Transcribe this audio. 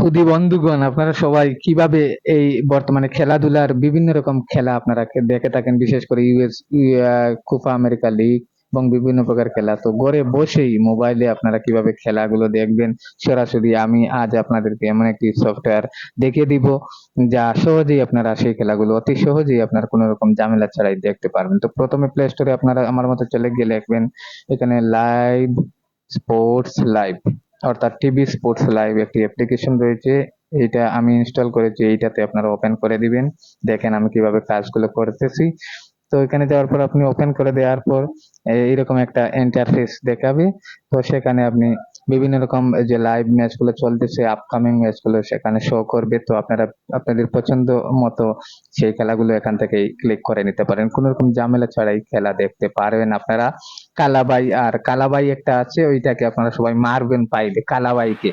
সুধী বন্ধুগণ, আপনারা সবাই কিভাবে এই বর্তমানে খেলাধুলার বিভিন্ন রকম খেলা আপনারা দেখে থাকেন, বিশেষ করে কোপা আমেরিকা লিগ এবং বিভিন্ন প্রকার খেলা। তো ঘরে বসেই মোবাইলে আপনারা কিভাবে খেলাগুলো দেখবেন সরাসরি, আমি আজ আপনাদেরকে এমন একটি সফটওয়্যার দেখিয়ে দিব যা সহজেই আপনারা সেই খেলাগুলো অতি সহজেই আপনার কোনো রকম ঝামেলা ছাড়াই দেখতে পারবেন। তো প্রথমে প্লে স্টোরে আপনারা আমার মতো চলে গিয়ে লিখবেন এখানে লাইভ স্পোর্টস লাইভ, অর্থাৎ টিভি স্পোর্টস লাইভ একটি অ্যাপ্লিকেশন রয়েছে। এইটা আমি ইনস্টল করেছি, এইটাতে আপনারা ওপেন করে দিবেন। দেখেন আমি কিভাবে কাজগুলো করতেছি। তো এখানে যাওয়ার পর আপনি ওপেন করে দেওয়ার পর এইরকম একটা ইন্টারফেস দেখাবে। তো সেখানে আপনি বিভিন্ন রকম যে লাইভ ম্যাচ গুলো চলতেছে, আপকামিং ম্যাচ গুলো সেখানে শো করবে। তো আপনারা আপনাদের পছন্দ মতো সেই খেলাগুলো এখান থেকেই ক্লিক করে নিতে পারেন, কোনো রকম ঝামেলা ছাড়াই খেলা দেখতে পারবেন আপনারা। কালাবাই, আর কালাবাই একটা আছে, ওইটাকে আপনারা সবাই মারবেন পাইলে, কালাবাইকে।